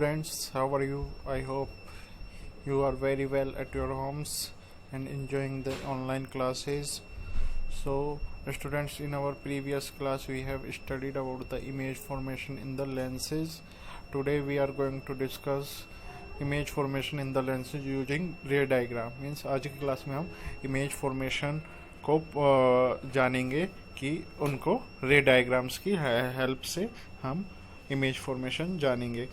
students, how are you? I hope you are very well at your homes and enjoying the online classes. So, students, in our previous class, we have studied about the image formation in the lenses. Today, we are going to discuss image formation in the lenses using ray diagram. Means आज की class में हम image formation को जानेंगे कि उनको रे diagrams की हेल्प से हम इमेज फॉर्मेशन जानेंगे.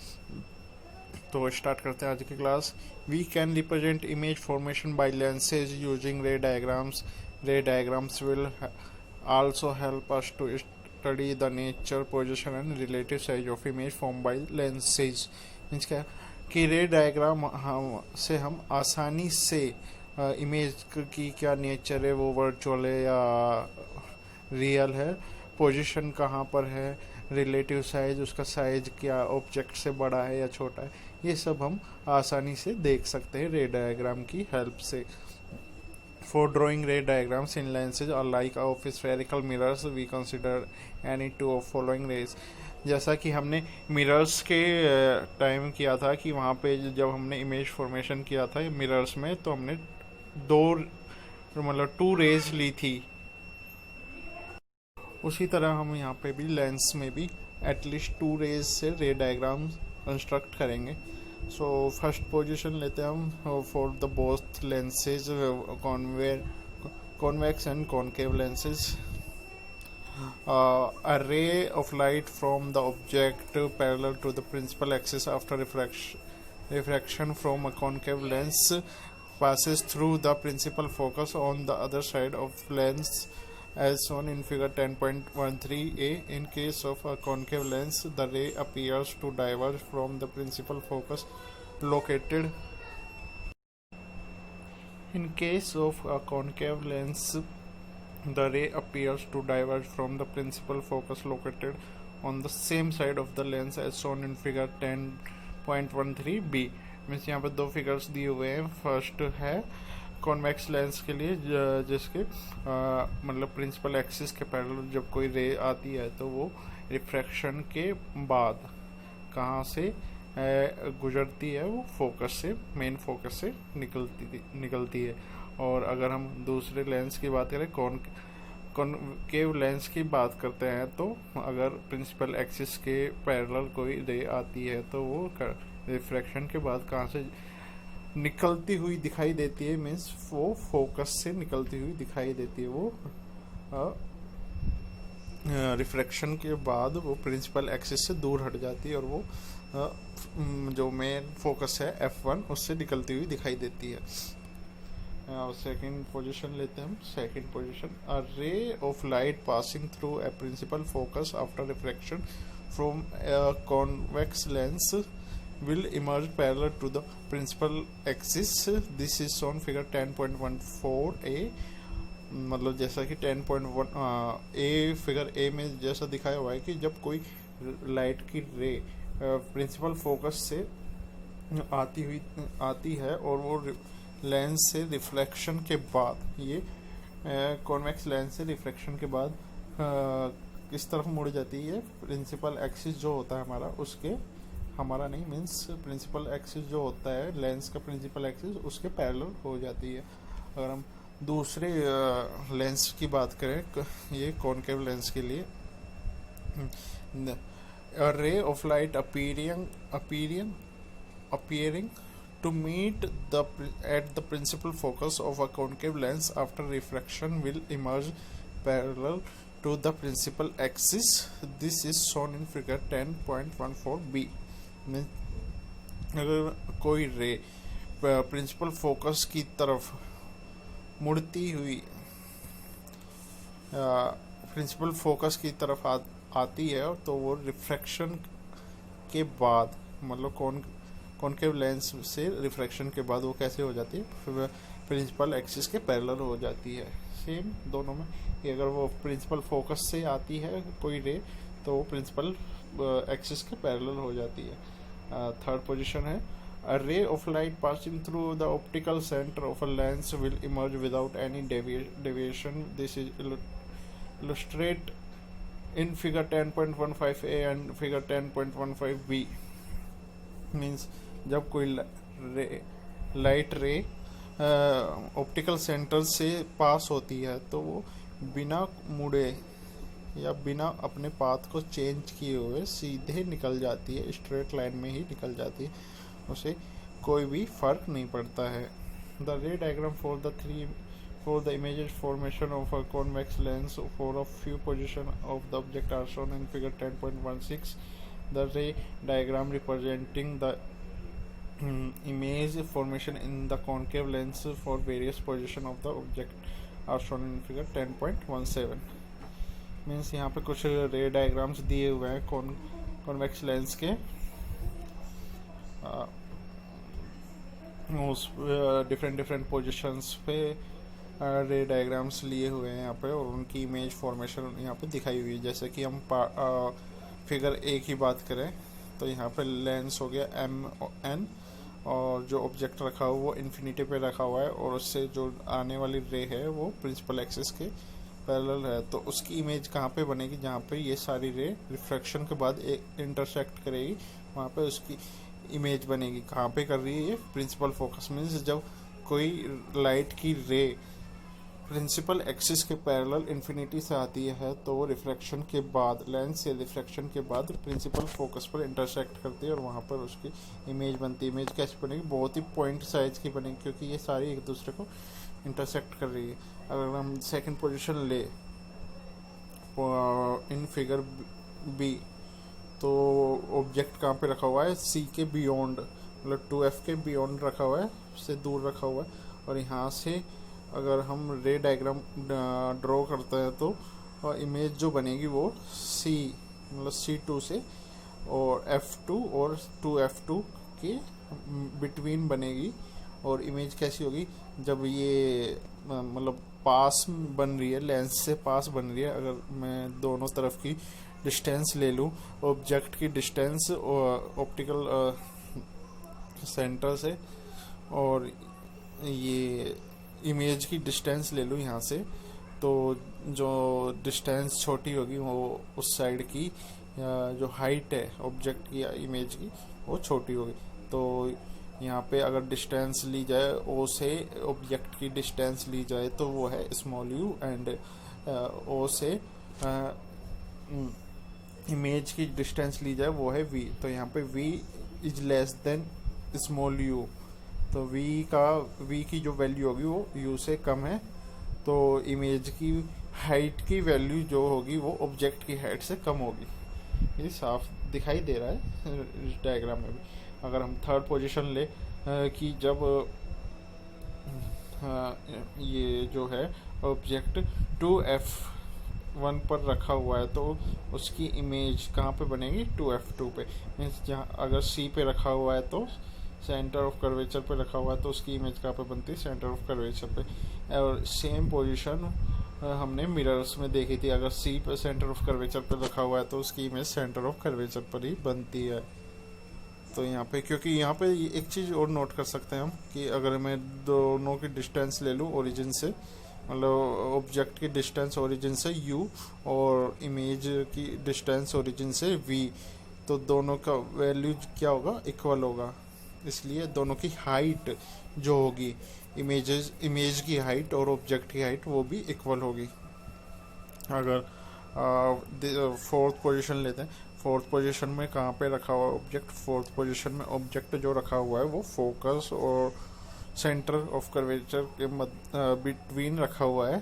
तो स्टार्ट करते हैं आज की class. We can represent image formation by lenses using ray diagrams. Ray diagrams will also help us to study the nature, position and relative size of image form by lenses. Means क्या कि रे diagram से हम आसानी से image की क्या nature है, वो वर्चुअल है या रियल है, पोजीशन कहाँ पर है, रिलेटिव साइज, उसका साइज क्या ऑब्जेक्ट से बड़ा है या छोटा है, ये सब हम आसानी से देख सकते हैं रे डायग्राम की हेल्प से. For drawing ray diagrams in lenses और like of spherical mirrors we consider any two of following rays. जैसा कि हमने मिरर्स के टाइम किया था कि वहाँ पे जब हमने इमेज फॉर्मेशन किया था मिरर्स में, तो हमने टू रेज ली थी. उसी तरह हम यहाँ पे भी लेंस में भी एटलीस्ट 2 रेज से रे डायग्राम कंस्ट्रक्ट करेंगे. सो फर्स्ट पोजीशन लेते हैं हम for the both lenses, convex and concave lenses. A ray of light from the object parallel to the principal axis after refraction from a concave lens passes through the principal focus on the other side of lens as shown in figure 10.13a. In case of a concave lens, the ray appears to diverge from the principal focus located. In case of a concave lens, the ray appears to diverge from the principal focus located on the same side of the lens as shown in figure 10.13b. Means यहाँ पर 2 figures दिए हुए हैं. First है convex lens के लिए जिसके मतलब प्रिंसिपल एक्सिस के पैरेलल जब कोई रे आती है तो वो रिफ्रैक्शन के बाद कहाँ से गुजरती है, वो फोकस से, मेन फोकस से निकलती है. और अगर हम दूसरे लेंस की बात करें, कॉनकेव लेंस की बात करते हैं, तो अगर प्रिंसिपल एक्सिस के पैरेलल कोई रे आती है तो वो रिफ्रैक्शन के बाद कहाँ से निकलती हुई दिखाई देती है. मीन्स वो फोकस से निकलती हुई दिखाई देती है. वो रिफ्रैक्शन के बाद वो प्रिंसिपल एक्सिस से दूर हट जाती है और वो जो मेन फोकस है F1 उससे निकलती हुई दिखाई देती है. सेकेंड पोजीशन लेते हैं हम. Second position, a ray of light passing through a principal focus after refraction from a convex lens will emerge parallel to the principal axis. This is shown figure 10.14a. मतलब जैसा कि 10.1 figure A में जैसा दिखाया हुआ है कि जब कोई लाइट की रे प्रिंसिपल फोकस से आती है और वो लेंस से रिफ्लेक्शन के बाद, ये कॉन्वेक्स लेंस से रिफ्लेक्शन के बाद किस तरफ मुड़ जाती है, प्रिंसिपल एक्सिस जो होता है हमारा नहीं मीन्स प्रिंसिपल एक्सिस जो होता है लेंस का प्रिंसिपल एक्सिस उसके पैरेलल हो जाती है. अगर हम दूसरे लेंस की बात करें, ये कॉनकेव लेंस के लिए, a ray of light appearing to meet at the principal focus of a concave lens after refraction will emerge parallel to the principal axis. This is shown in figure 10.14b. अगर कोई रे principal focus की तरफ मुड़ती हुई principal focus की तरफ आती है तो वो रिफ्रैक्शन के बाद, मतलब कॉनकेव लेंस से रिफ्रैक्शन के बाद वो कैसे हो जाती है, प्रिंसिपल एक्सिस के पैरेलल हो जाती है. सेम दोनों में कि अगर वो प्रिंसिपल फोकस से आती है कोई रे तो वो प्रिंसिपल एक्सिस के पैरेलल हो जाती है. थर्ड पोजीशन है, a ray of light passing through the optical center of a lens will emerge without any deviation. This is illustrate in figure 10.15a and figure 10.15b. Means जब कोई light ray optical centre से पास होती है तो वो बिना मुड़े या बिना अपने पाथ को चेंज किए हुए सीधे निकल जाती है, स्ट्रेट लाइन में ही निकल जाती है, उसे कोई भी फर्क नहीं पड़ता है। द रे diagram for the image formation of a convex lens for a few position of the object are shown in figure 10.16. The ray diagram representing the image formation in the concave lens for various position of the object are shown in figure 10.17. Means यहाँ पे कुछ रे diagrams दिए हुए हैं convex lens के उस different positions पे रे डायग्राम्स लिए हुए हैं यहाँ पे, और उनकी इमेज फॉर्मेशन यहाँ पे दिखाई हुई है। जैसे कि हम फिगर ए की बात करें तो यहाँ पे लेंस हो गया MN, और जो ऑब्जेक्ट रखा हुआ वो इन्फिनिटी पे रखा हुआ है, और उससे जो आने वाली रे है वो प्रिंसिपल एक्सिस के पैरेलल है। तो उसकी इमेज कहाँ पे बनेगी, जहाँ पे ये सारी रे रिफ्रैक्शन के बाद एक इंटरसेक्ट करेगी, वहाँ पे उसकी इमेज बनेगी। कहाँ पे कर रही है ये, प्रिंसिपल फोकस। मीन्स जब कोई लाइट की रे प्रिंसिपल एक्सिस के पैरेलल इन्फिनिटी से आती है तो वो रिफ्रैक्शन के बाद, लेंस से रिफ्रैक्शन के बाद प्रिंसिपल फोकस पर इंटरसेक्ट करती है, और वहाँ पर उसकी इमेज बनती है। इमेज कैसे बनेगी, बहुत ही पॉइंट साइज की बनेगी, क्योंकि ये सारी एक दूसरे को इंटरसेक्ट कर रही है। अगर हम सेकंड पोजीशन ले इन फिगर बी, तो ऑब्जेक्ट कहाँ पे रखा हुआ है, सी के बियॉन्ड, मतलब 2F के बियॉन्ड रखा हुआ है, से दूर रखा हुआ है। और यहाँ से अगर हम रे डायग्राम ड्रॉ करते हैं तो इमेज जो बनेगी वो C मतलब C2 से और F2 और 2F2 के बिटवीन बनेगी। और इमेज कैसी होगी, जब ये मतलब पास बन रही है, लेंस से पास बन रही है, अगर मैं दोनों तरफ की डिस्टेंस ले लूँ, ऑब्जेक्ट की डिस्टेंस ऑप्टिकल सेंटर से, और ये इमेज की डिस्टेंस ले लूँ यहाँ से, तो जो डिस्टेंस छोटी होगी वो उस साइड की जो हाइट है ऑब्जेक्ट की या इमेज की वो छोटी होगी। तो यहाँ पे अगर डिस्टेंस ली जाए ओ से ऑब्जेक्ट की डिस्टेंस ली जाए तो वो है स्मॉल यू, एंड ओ से इमेज की डिस्टेंस ली जाए वो है v। तो यहाँ पे v is less than small u, तो v की जो वैल्यू होगी वो u से कम है, तो इमेज की हाइट की वैल्यू जो होगी वो ऑब्जेक्ट की हाइट से कम होगी। ये साफ दिखाई दे रहा है इस डायग्राम में भी। अगर हम थर्ड पोजीशन ले कि जब ये जो है ऑब्जेक्ट 2F1 पर रखा हुआ है तो उसकी इमेज कहाँ पे बनेगी, 2F2 पे। मीन्स जहाँ अगर C पे रखा हुआ है तो सेंटर ऑफ कर्वेचर पे रखा हुआ है तो उसकी इमेज कहाँ पे बनती है, सेंटर ऑफ कर्वेचर पे। और सेम पोजीशन हमने मिरर्स में देखी थी, अगर C पे सेंटर ऑफ कर्वेचर पे रखा हुआ है तो उसकी इमेज सेंटर ऑफ कर्वेचर पर ही बनती है। तो यहाँ पे, क्योंकि यहाँ पे एक चीज़ और नोट कर सकते हैं हम कि अगर मैं दोनों की डिस्टेंस ले लूँ ओरिजिन से, मतलब ऑब्जेक्ट की डिस्टेंस ओरिजिन से u और इमेज की डिस्टेंस ओरिजिन से v, तो दोनों का वैल्यू क्या होगा, इक्वल होगा। इसलिए दोनों की हाइट जो होगी, इमेज की हाइट और ऑब्जेक्ट की हाइट वो भी इक्वल होगी। अगर फोर्थ पोजीशन लेते हैं, फोर्थ पोजीशन में कहाँ पे रखा हुआ है ऑब्जेक्ट, फोर्थ पोजीशन में ऑब्जेक्ट जो रखा हुआ है वो फोकस और सेंटर ऑफ कर्वेचर के बिटवीन रखा हुआ है।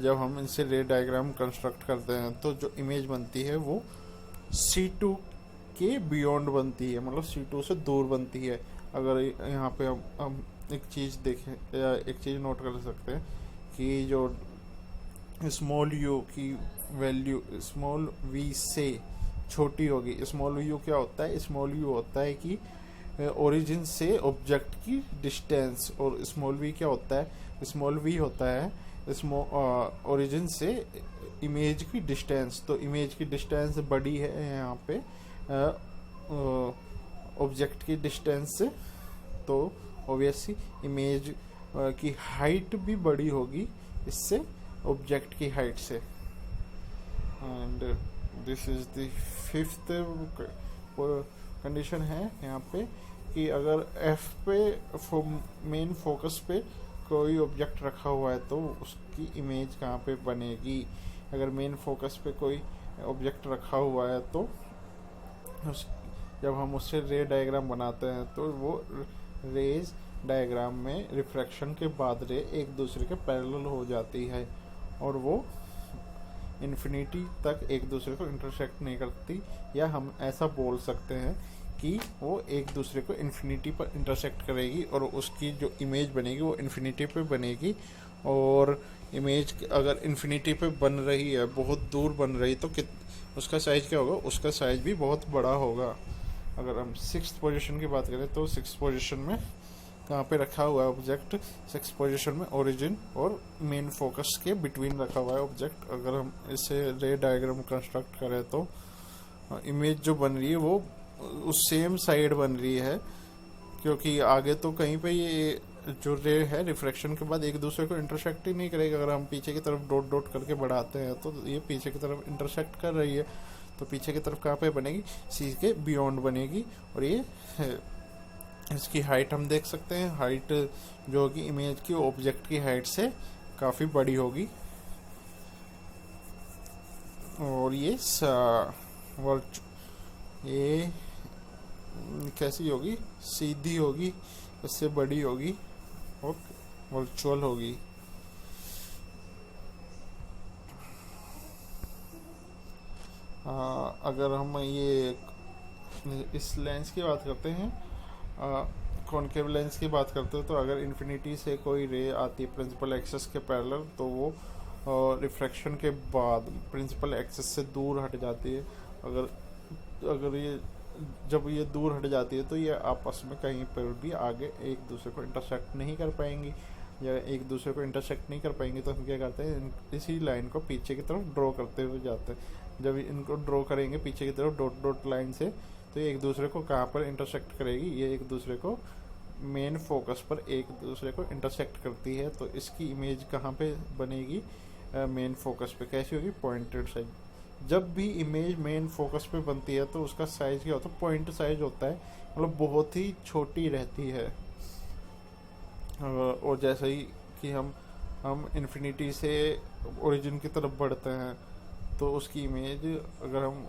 जब हम इनसे रे डायग्राम कंस्ट्रक्ट करते हैं तो जो इमेज बनती है वो C2 के बियॉन्ड बनती है, मतलब C2 से दूर बनती है। अगर यहाँ पे हम एक चीज़ देखें या एक चीज़ नोट कर सकते हैं कि जो स्मॉल यू की वैल्यू स्मॉल v से छोटी होगी। स्मॉल यू क्या होता है, स्मॉल यू होता है कि ओरिजिन से ऑब्जेक्ट की डिस्टेंस, और स्मॉल v क्या होता है, स्मॉल v होता है ओरिजिन से इमेज की डिस्टेंस। तो इमेज की डिस्टेंस बड़ी है यहाँ पे ऑब्जेक्ट की डिस्टेंस से, तो ऑब्वियसली इमेज की हाइट भी बड़ी होगी इससे ऑब्जेक्ट की हाइट से। And this is the fifth condition है यहाँ पे कि अगर F पे मेन फोकस पे कोई ऑब्जेक्ट रखा हुआ है तो उसकी इमेज कहाँ पे बनेगी। अगर मेन फोकस पे कोई ऑब्जेक्ट रखा हुआ है तो जब हम उससे रे डायग्राम बनाते हैं तो वो रेज डायग्राम में रिफ्रैक्शन के बाद रे एक दूसरे के पैरेलल हो जाती है और वो इन्फिनिटी तक एक दूसरे को इंटरसेक्ट नहीं करती, या हम ऐसा बोल सकते हैं कि वो एक दूसरे को इन्फिनिटी पर इंटरसेक्ट करेगी और उसकी जो इमेज बनेगी वो इन्फिनिटी पे बनेगी। और इमेज अगर इन्फिनिटी पे बन रही है, बहुत दूर बन रही, तो उसका साइज क्या होगा, उसका साइज भी बहुत बड़ा होगा। अगर हम 6th पोजीशन की बात करें तो 6th पोजीशन में कहाँ पे रखा हुआ है ऑब्जेक्ट, 6th पोजीशन में ओरिजिन और मेन फोकस के बिटवीन रखा हुआ है ऑब्जेक्ट। अगर हम इसे रे डायग्राम कंस्ट्रक्ट करें तो इमेज जो बन रही है वो उस सेम साइड बन रही है, क्योंकि आगे तो कहीं पे ये जो रे है रिफ्रैक्शन के बाद एक दूसरे को इंटरसेक्ट ही नहीं करेगा। अगर हम पीछे की तरफ डॉट डॉट करके बढ़ाते हैं तो ये पीछे की तरफ इंटरसेक्ट कर रही है, तो पीछे की तरफ कहाँ पे बनेगी, सी के बियॉन्ड बनेगी। और ये इसकी हाइट हम देख सकते हैं, हाइट जो होगी इमेज की ऑब्जेक्ट की हाइट से काफ़ी बड़ी होगी। और ये ये कैसी होगी, सीधी होगी, इससे बड़ी होगी और वर्चुअल होगी। अगर हम ये इस लेंस की बात करते हैं, कॉनकेव लेंस की बात करते हो, तो अगर इन्फिनिटी से कोई रे आती है प्रिंसिपल एक्सिस के पैरेलल तो वो रिफ्रैक्शन के बाद प्रिंसिपल एक्सिस से दूर हट जाती है। अगर ये जब ये दूर हट जाती है तो ये आपस में कहीं पर भी आगे एक दूसरे को इंटरसेक्ट नहीं कर पाएंगी, या एक दूसरे को इंटरसेक्ट नहीं कर पाएंगी तो हम क्या करते हैं, इसी लाइन को पीछे की तरफ ड्रॉ करते हुए जाते हैं। जब इनको ड्रॉ करेंगे पीछे की तरफ डॉट डॉट लाइन से, तो ये एक दूसरे को कहाँ पर इंटरसेक्ट करेगी, ये एक दूसरे को मेन फोकस पर एक दूसरे को इंटरसेक्ट करती है। तो इसकी इमेज कहाँ पे बनेगी, मेन फोकस पे। कैसी होगी, पॉइंटेड साइज। जब भी इमेज मेन फोकस पे बनती है तो उसका साइज क्या होता है, पॉइंट साइज होता है, मतलब बहुत ही छोटी रहती है। और जैसे ही कि हम इन्फिनिटी से ओरिजिन की तरफ बढ़ते हैं तो उसकी इमेज, अगर हम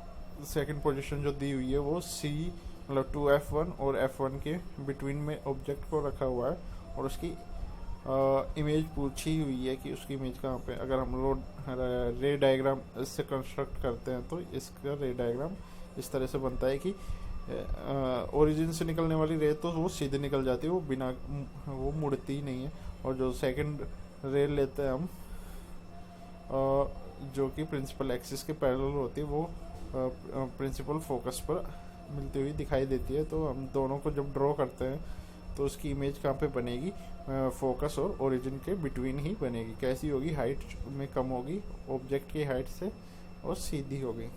सेकंड पोजीशन जो दी हुई है वो सी मतलब 2F1 और F1 के बिटवीन में ऑब्जेक्ट को रखा हुआ है और उसकी इमेज पूछी हुई है कि उसकी इमेज कहाँ पे। अगर हम रे डायग्राम इससे कंस्ट्रक्ट करते हैं तो इसका रे डायग्राम इस तरह से बनता है कि ओरिजिन से निकलने वाली रे तो वो सीधे निकल जाती है, वो मुड़ती ही नहीं है। और जो सेकंड रे लेते हैं हम, जो कि प्रिंसिपल एक्सिस के पैरेलल होती है, वो प्रिंसिपल फोकस पर मिलती हुई दिखाई देती है। तो हम दोनों को जब ड्रॉ करते हैं तो उसकी इमेज कहाँ पे बनेगी, फोकस और ओरिजिन के बिटवीन ही बनेगी। कैसी होगी, हाइट में कम होगी ऑब्जेक्ट की हाइट से और सीधी होगी।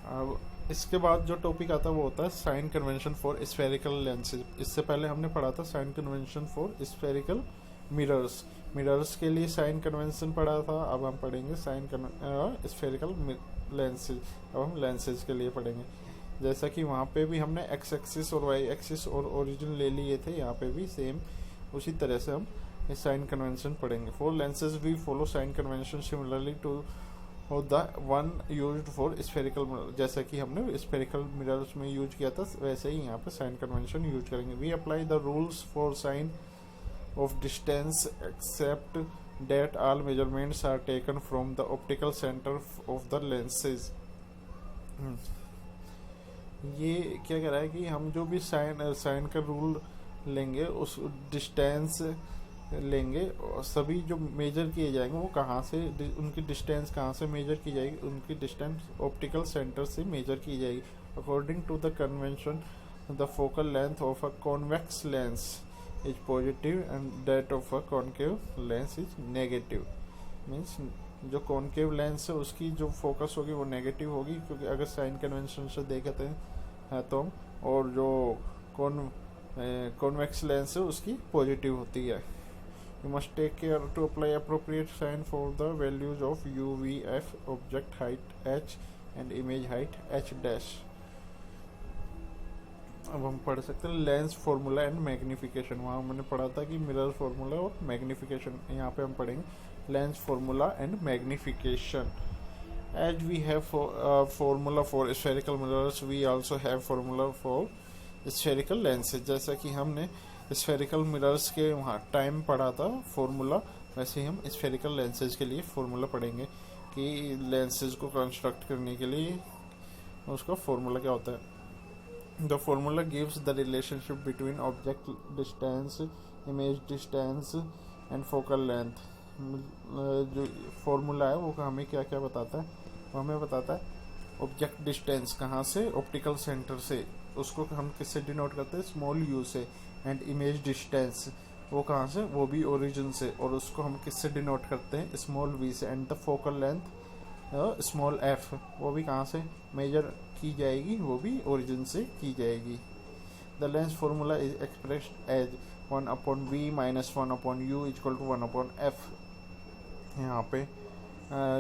अब इसके बाद जो टॉपिक आता है वो होता है sign convention for spherical lenses. इससे पहले हमने पढ़ा था sign convention for spherical mirrors के लिए साइन कन्वेंशन पढ़ा था। अब हम पढ़ेंगे स्फेरिकल लेंसेज। अब हम लेंसेज के लिए पढ़ेंगे। जैसा कि वहाँ पे भी हमने एक्स एक्सिस और वाई एक्सिस और ओरिजिन ले लिए थे, यहाँ पे भी सेम उसी तरह से हम साइन कन्वेंशन पढ़ेंगे। For lenses we follow sign convention similarly to the one used for spherical mirror. जैसा कि हमने स्फेरिकल मिरर्स में यूज किया था वैसे ही यहाँ पे साइन कन्वेंशन यूज करेंगे। We apply the rules for sign of distance except that all measurements are taken from the optical center of the lenses। ये क्या कह रहा है कि हम जो भी साइन का रूल लेंगे, उस डिस्टेंस लेंगे, सभी जो मेजर किए जाएंगे वो कहाँ से, उनकी डिस्टेंस कहाँ से मेजर की जाएगी, उनकी डिस्टेंस ऑप्टिकल सेंटर से मेजर की जाएगी। According to the convention the focal length of a convex lens is positive and that of a concave lens is negative। Means जो कॉन्केव लेंस है उसकी जो फोकस होगी वो नेगेटिव होगी, क्योंकि अगर साइन कन्वेंशन से देखते हैं तो हम, और जो कॉन्वेक्स लेंस है उसकी पॉजिटिव होती है। You must take care to apply appropriate sign for the values of UV, F, object height H and image height H dash. अब हम पढ़ सकते हैं लेंस फार्मूला एंड मैग्निफिकेशन। वहाँ मैंने पढ़ा था कि मिरर फार्मूला और मैग्निफिकेशन, यहाँ पे हम पढ़ेंगे lens formula and magnification. As we have formula for spherical mirrors, we also have formula for spherical lenses। जैसा कि हमने spherical mirrors के वहाँ टाइम पढ़ा था फॉर्मूला, वैसे ही हम spherical lenses के लिए फॉर्मूला पढ़ेंगे कि लेंसेज को कंस्ट्रक्ट करने के लिए उसका फॉर्मूला क्या होता है। The formula gives the relationship between object distance, image distance and focal length। जो फॉर्मूला है वो हमें क्या क्या बताता है, वो हमें बताता है ऑब्जेक्ट डिस्टेंस कहाँ से, ऑप्टिकल सेंटर से, उसको हम किससे डिनोट करते हैं, स्मॉल यू से। एंड इमेज डिस्टेंस वो कहाँ से, वो भी ओरिजिन से, और उसको हम किससे डिनोट करते हैं, स्मॉल वी से। And the focal length small F, वो भी कहाँ से मेजर की जाएगी, वो भी ओरिजिन से की जाएगी। The lens formula is expressed as 1/v - 1/u = 1/f। यहाँ पे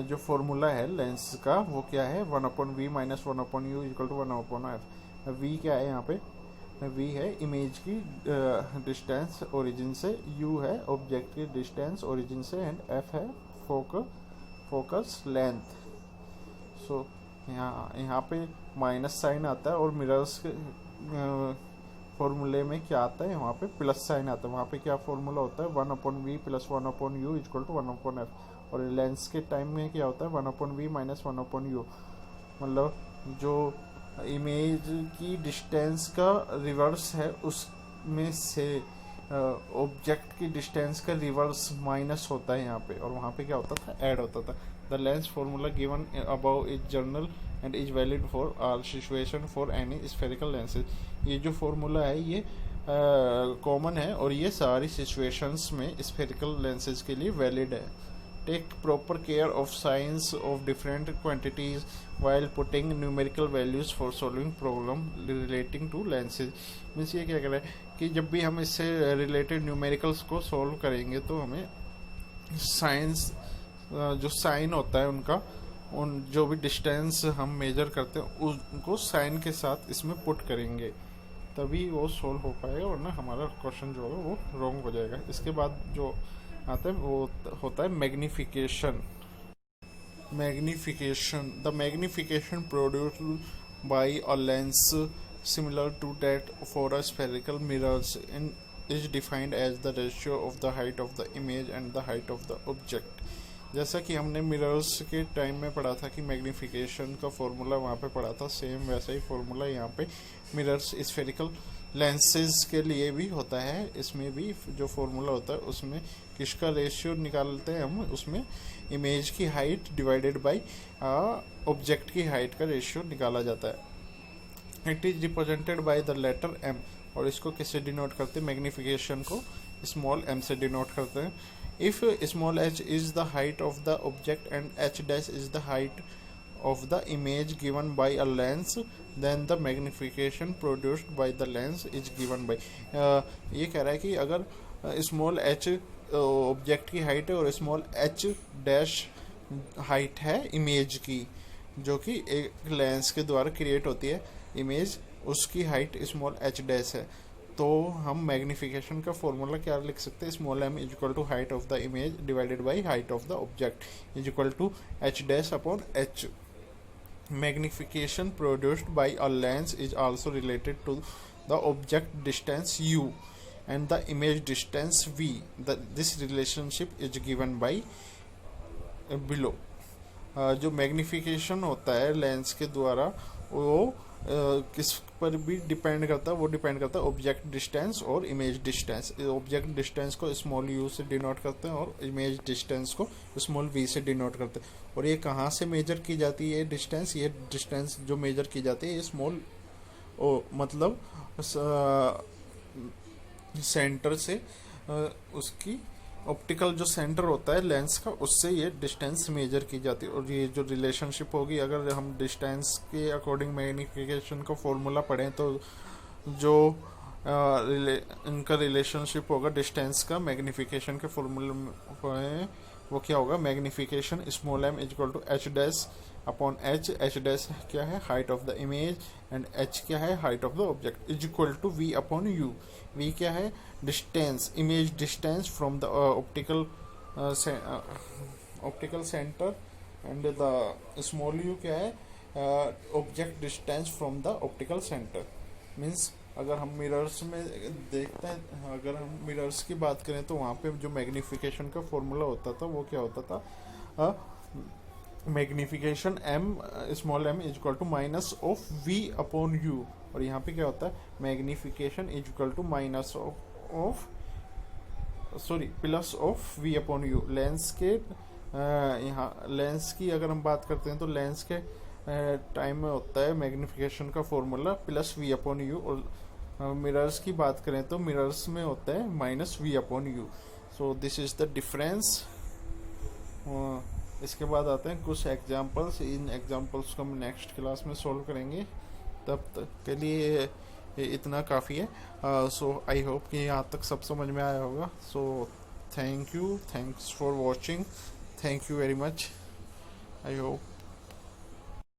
जो फॉर्मूला है लेंस का वो क्या है, 1/v - 1/u = 1/f। v क्या है यहाँ पे, v है इमेज की डिस्टेंस ओरिजिन से, u है ऑब्जेक्ट की डिस्टेंस ओरिजिन से, एंड f है फोकस लेंथ। सो यहाँ पे माइनस साइन आता है, और मिरर्स के फॉर्मूले में क्या आता है, वहाँ पे प्लस साइन आता है। वहाँ पे क्या फॉर्मूला होता है, 1/v + 1/u = 1/f। और लेंस के टाइम में क्या होता है, 1/v - 1/u। मतलब जो इमेज की डिस्टेंस का रिवर्स है उसमें से ऑब्जेक्ट की डिस्टेंस का रिवर्स माइनस होता है यहाँ पे, और वहाँ पे क्या होता था, ऐड होता था। The lens formula given above is general and is valid for all situation for any spherical lenses. ये जो फॉर्मूला है ये कॉमन है, और ये सारी सिचुएशंस में स्फेरिकल लेंसेज के लिए वैलिड है। Take proper care of signs of different quantities while putting numerical values for solving problem relating to lenses। Means ये क्या कह रहा है कि जब भी हम इससे रिलेटेड न्यूमेरिकल्स को सॉल्व करेंगे तो हमें साइंस जो साइन होता है उनका, उन जो भी डिस्टेंस हम मेजर करते हैं उनको साइन के साथ इसमें पुट करेंगे, तभी वो सॉल्व हो पाएगा, वरना हमारा क्वेश्चन जो होगा वो रॉन्ग हो जाएगा। इसके बाद जो आता है वो होता है magnification. The magnification produced by a lens similar to that for a spherical mirrors is defined as the ratio of the height of the image and the height of the object। जैसा कि हमने mirrors के time में पढ़ा था कि magnification का formula वहाँ पे पढ़ा था, सेम वैसा ही फॉर्मूला यहाँ पे मिरर्स स्फेरिकल लेंसेज के लिए भी होता है। इसमें भी जो फॉर्मूला होता है उसमें किसका रेशियो निकालते हैं हम, उसमें इमेज की हाइट डिवाइडेड बाय ऑब्जेक्ट की हाइट का रेशियो निकाला जाता है। It is represented by the letter m, और इसको किससे डिनोट करते हैं, मैग्निफिकेशन को स्मॉल m से डिनोट करते हैं। If small h is the height of the object and h' is the height of the image given by a lens, then the magnification produced by the lens is given by। ये कह रहा है कि अगर small h object की height है और small h dash height है इमेज की, जो कि एक लेंस के द्वारा क्रिएट होती है इमेज, उसकी हाइट स्मॉल h डैश है, तो हम मैग्निफिकेशन का फॉर्मूला क्या लिख सकते हैं, small m = height of the image divided by height of the object = h'/h। Magnification produced by a lens is also related to the object distance u and the image distance v। This relationship is given by below। जो magnification होता है lens के द्वारा वो किस पर भी depend करता है, वो डिपेंड करता है ऑब्जेक्ट डिस्टेंस और इमेज डिस्टेंस। ऑब्जेक्ट डिस्टेंस को स्मॉल यू से डिनोट करते हैं और इमेज डिस्टेंस को स्मॉल वी से डिनोट करते हैं। और ये कहाँ से मेजर की जाती है डिस्टेंस, ये डिस्टेंस जो मेजर की जाती है ये स्मॉल मतलब सेंटर से उसकी ऑप्टिकल जो सेंटर होता है लेंस का, उससे ये डिस्टेंस मेजर की जाती है। और ये जो रिलेशनशिप होगी, अगर हम डिस्टेंस के अकॉर्डिंग मैग्निफिकेशन का फॉर्मूला पढ़ें तो जो इनका रिलेशनशिप होगा डिस्टेंस का मैग्निफिकेशन के फॉर्मूले में वो क्या होगा, magnification small m is equal to H dash upon H. H dash क्या है, height of the image, and H क्या है, height of the object, is equal to V upon U. V क्या है, distance, image distance from the optical centre, and the small U क्या है, object distance from the optical centre. Means अगर हम mirrors में देखते हैं, अगर हम मिरर्स की बात करें तो वहाँ पे जो मैग्निफिकेशन का फॉर्मूला होता था वो क्या होता था, magnification M small M is equal to minus of V upon U. और यहाँ पे क्या होता है, magnification is equal to minus of sorry plus of V upon U. Lens के यहाँ लेंस की अगर हम बात करते हैं तो लेंस के टाइम में होता है मैग्निफिकेशन का formula plus V upon U, और मिरर्स की बात करें तो मिरर्स में होता है minus V upon U. So this is the difference. इसके बाद आते हैं कुछ एग्जांपल्स. इन एग्जांपल्स को हम नेक्स्ट क्लास में सॉल्व करेंगे. तब तक के लिए इतना काफ़ी है. सो आई होप कि यहाँ तक सब समझ में आया होगा. So thank you, thanks for watching, thank you very much. I hope